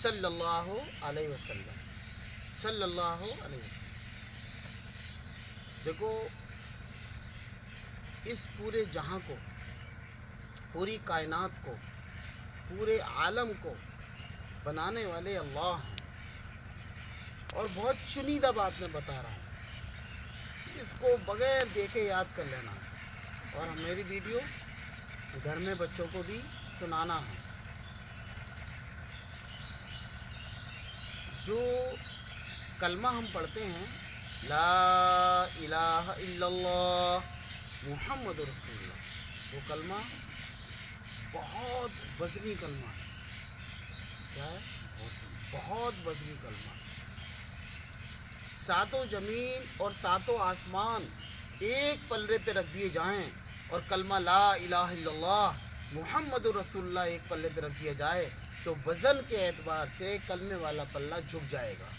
صلی اللہ علیہ وسلم، صلی اللہ علیہ وسلم۔ دیکھو اس پورے جہاں کو، پوری کائنات کو، پورے عالم کو بنانے والے اللہ ہیں، اور بہت چنیدہ بات میں بتا رہا ہوں، اس کو بغیر دیکھے یاد کر لینا ہے، اور میری ویڈیو گھر میں بچوں کو بھی سنانا ہے۔ جو کلمہ ہم پڑھتے ہیں، لا الہ الا اللہ محمد رسول اللہ، وہ کلمہ بہت وزنی کلمہ ہے۔ کیا ہے؟ بہت وزنی کلمہ ہے۔ ساتوں زمین اور ساتوں آسمان ایک پلڑے پہ رکھ دیے جائیں اور کلمہ لا الہ الا اللہ محمد رسول اللہ ایک پلڑے پہ رکھ دیا جائے تو وزن کے اعتبار سے کلمے والا پلہ جھک جائے گا،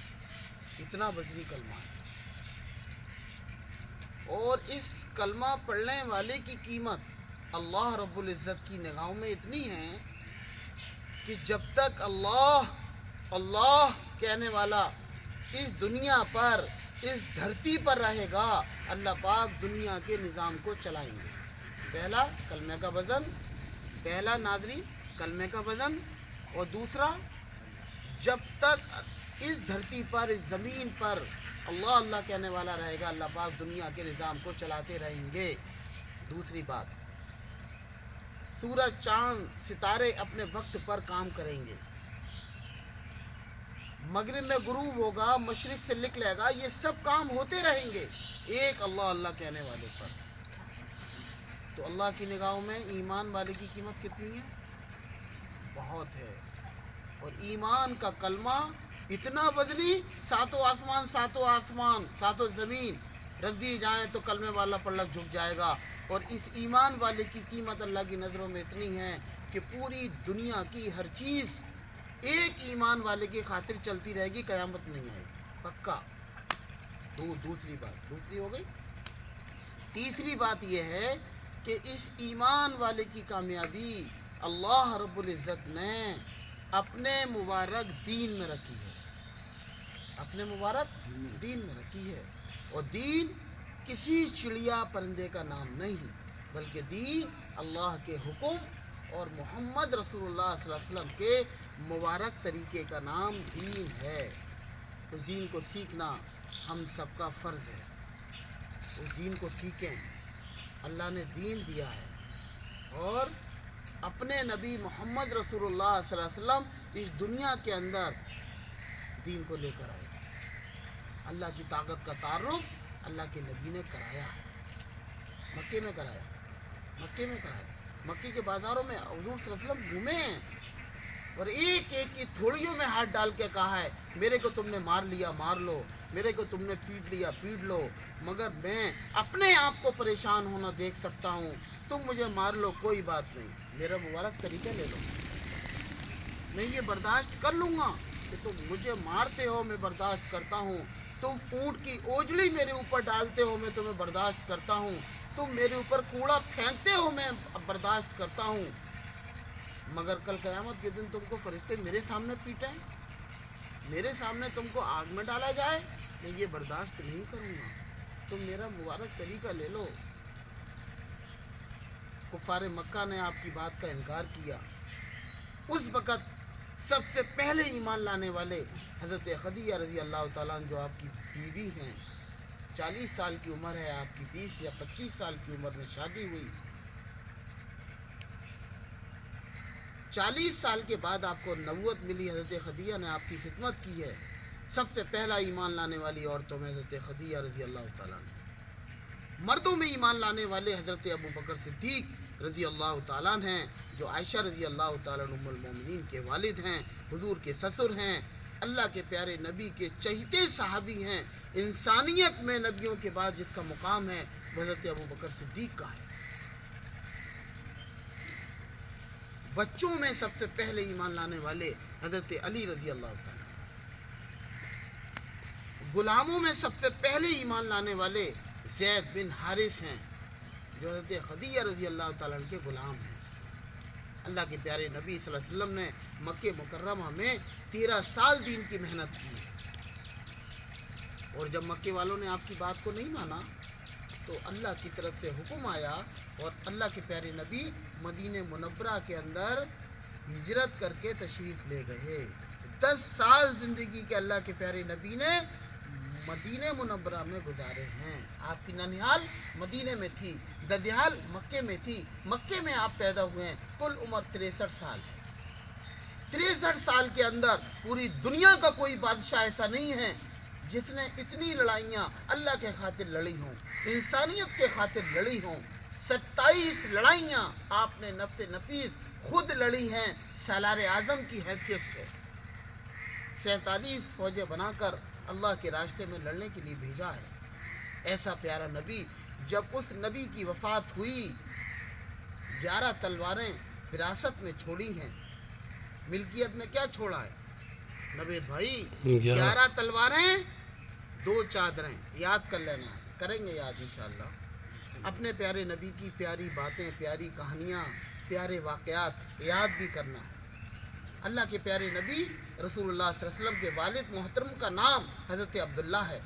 اتنا وزنی کلمہ ہے۔ اور اس کلمہ پڑھنے والے کی قیمت اللہ رب العزت کی نگاہوں میں اتنی ہے کہ جب تک اللہ اللہ کہنے والا اس دنیا پر، اس دھرتی پر رہے گا، اللہ پاک دنیا کے نظام کو چلائیں گے۔ پہلا کلمے کا وزن، پہلا ناظرین کلمے کا وزن، اور دوسرا جب تک اس دھرتی پر، اس زمین پر اللہ اللہ کہنے والا رہے گا، اللہ پاک دنیا کے نظام کو چلاتے رہیں گے۔ دوسری بات، سورج چاند ستارے اپنے وقت پر کام کریں گے، مغرب میں غروب ہوگا، مشرق سے نکلے گا، یہ سب کام ہوتے رہیں گے ایک اللہ اللہ کہنے والے پر۔ تو اللہ کی نگاہوں میں ایمان والے کی قیمت کتنی ہے؟ بہت ہے۔ اور ایمان کا کلمہ اتنا وزنی، ساتوں آسمان ساتوں زمین رکھ دی جائیں تو کلمے والا پلک جھک جائے گا۔ اور اس ایمان والے کی قیمت اللہ کی نظروں میں اتنی ہے کہ پوری دنیا کی ہر چیز ایک ایمان والے کی خاطر چلتی رہے گی، قیامت نہیں آئے گی، پکا۔ دوسری بات دوسری ہو گئی۔ تیسری بات یہ ہے کہ اس ایمان والے کی کامیابی اللہ رب العزت نے اپنے مبارک دین میں رکھی ہے، اپنے مبارک دین میں رکھی ہے۔ اور دین کسی چڑیا پرندے کا نام نہیں، بلکہ دین اللہ کے حکم اور محمد رسول اللہ صلی اللہ علیہ وسلم کے مبارک طریقے کا نام دین ہے۔ اس دین کو سیکھنا ہم سب کا فرض ہے، اس دین کو سیکھیں۔ اللہ نے دین دیا ہے، اور اپنے نبی محمد رسول اللہ صلی اللہ علیہ وسلم اس دنیا کے اندر دین کو لے کر آئے۔ اللہ کی طاقت کا تعارف اللہ کے نبی نے کرایا ہے، مکے میں کرایا، مکے کے بازاروں میں حضور صلی اللہ علیہ وسلم گھومے ہیں، اور ایک ایک کی تھوڑیوں میں ہاتھ ڈال کے کہا ہے میرے کو تم نے مار لیا مار لو، میرے کو تم نے پیٹ لیا پیٹ لو، مگر میں اپنے آپ کو پریشان ہونا دیکھ سکتا ہوں، تم مجھے مار لو کوئی بات نہیں، میرا مبارک طریقہ لے لو، میں یہ برداشت کر لوں گا کہ تم مجھے مارتے ہو، میں برداشت کرتا ہوں، تم اونٹ کی اوجڑی میرے اوپر ڈالتے ہو، میں تمہیں برداشت کرتا ہوں، تم میرے اوپر کوڑا پھینکتے ہو، میں برداشت کرتا ہوں، مگر کل قیامت کے دن تم کو فرشتے میرے سامنے پیٹیں، میرے سامنے تم کو آگ میں ڈالا جائے، میں یہ برداشت نہیں کروں گا، تم میرا مبارک طریقہ لے لو۔ کفار مکہ نے آپ کی بات کا انکار کیا۔ اس وقت سب سے پہلے ایمان لانے والے حضرت خدیجہ رضی اللہ تعالیٰ عنہ جو آپ کی بیوی ہیں، 40 سال کی عمر ہے آپ کی، 20 یا 25 سال کی عمر میں شادی ہوئی، 40 سال کے بعد آپ کو نبوت ملی، حضرت خدیجہ نے آپ کی خدمت کی ہے۔ سب سے پہلا ایمان لانے والی عورتوں میں حضرت خدیجہ رضی اللہ تعالیٰ عنہ۔ مردوں میں ایمان لانے والے حضرت ابو بکر صدیق رضی اللہ تعالیٰ عنہ ہیں، جو عائشہ رضی اللہ تعالیٰ عنہ ام المومنین کے والد ہیں، حضور کے سسر ہیں، اللہ کے پیارے نبی کے چہیتے صحابی ہیں۔ انسانیت میں نبیوں کے بعد جس کا مقام ہے وہ حضرت ابو بکر صدیق کا ہے۔ بچوں میں سب سے پہلے ایمان لانے والے حضرت علی رضی اللہ تعالیٰ، غلاموں میں سب سے پہلے ایمان لانے والے زید بن حارث ہیں، جو حضرت خدیجہ رضی اللہ تعالیٰ عنہ کے غلام ہیں۔ اللہ کے پیارے نبی صلی اللہ علیہ وسلم نے مکہ مکرمہ میں 13 سال دین کی محنت کی ہے، اور جب مکے والوں نے آپ کی بات کو نہیں مانا تو اللہ کی طرف سے حکم آیا اور اللہ کے پیارے نبی مدینہ منورہ کے اندر ہجرت کر کے تشریف لے گئے۔ 10 سال زندگی کے اللہ کے پیارے نبی نے مدینہ منورہ میں گزارے ہیں۔ آپ کی ننیال مدینہ میں تھی، ددیال مکے میں تھی، مکے میں آپ پیدا ہوئے ہیں۔ کل عمر 63 سال ہے۔ 63 سال کے اندر پوری دنیا کا کوئی بادشاہ ایسا نہیں ہے جس نے اتنی لڑائیاں اللہ کے خاطر لڑی ہوں، انسانیت کے خاطر لڑی ہوں۔ 27 لڑائیاں آپ نے نفس نفیس خود لڑی ہیں سالار اعظم کی حیثیت سے۔ 47 فوجیں بنا کر اللہ کے راستے میں لڑنے کے لیے بھیجا ہے۔ ایسا پیارا نبی، جب اس نبی کی وفات ہوئی 11 تلواریں وراثت میں چھوڑی ہیں۔ ملکیت میں کیا چھوڑا ہے نبی بھائی؟ 11 تلواریں 2 چادریں، یاد کر لینا، کریں گے یاد انشاءاللہ۔ اپنے پیارے نبی کی پیاری باتیں، پیاری کہانیاں، پیارے واقعات یاد بھی کرنا ہے۔ اللہ کے پیارے نبی رسول اللہ صلی اللہ علیہ وسلم کے والد محترم کا نام حضرت عبداللہ ہے،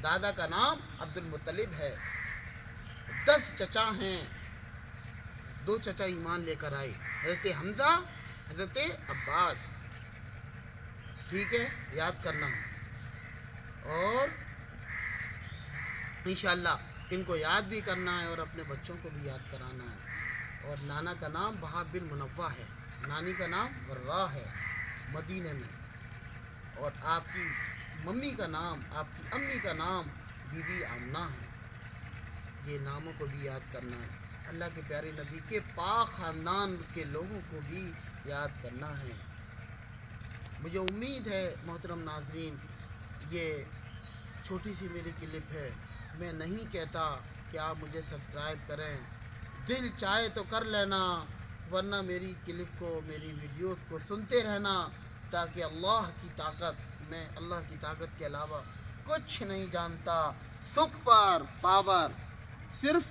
دادا کا نام عبد المطلب ہے۔ 10 چچا ہیں، 2 چچا ایمان لے کر آئے، حضرت حمزہ، حضرت عباس، ٹھیک ہے، یاد کرنا ہے اور انشاءاللہ ان کو یاد بھی کرنا ہے اور اپنے بچوں کو بھی یاد کرانا ہے۔ اور نانا کا نام وہاب بن منوع ہے، نانی کا نام ورا ہے مدینہ میں، اور آپ کی ممی کا نام، آپ کی امی کا نام بی بی آمنہ ہے۔ یہ ناموں کو بھی یاد کرنا ہے۔ اللہ کے پیارے نبی کے پاک خاندان کے لوگوں کو بھی یاد کرنا ہے۔ مجھے امید ہے محترم ناظرین، یہ چھوٹی سی میری کلپ ہے، میں نہیں کہتا کہ آپ مجھے سبسکرائب کریں، دل چاہے تو کر لینا، ورنہ میری کلپ کو، میری ویڈیوز کو سنتے رہنا، تاکہ اللہ کی طاقت، میں اللہ کی طاقت کے علاوہ کچھ نہیں جانتا۔ سپر پاور صرف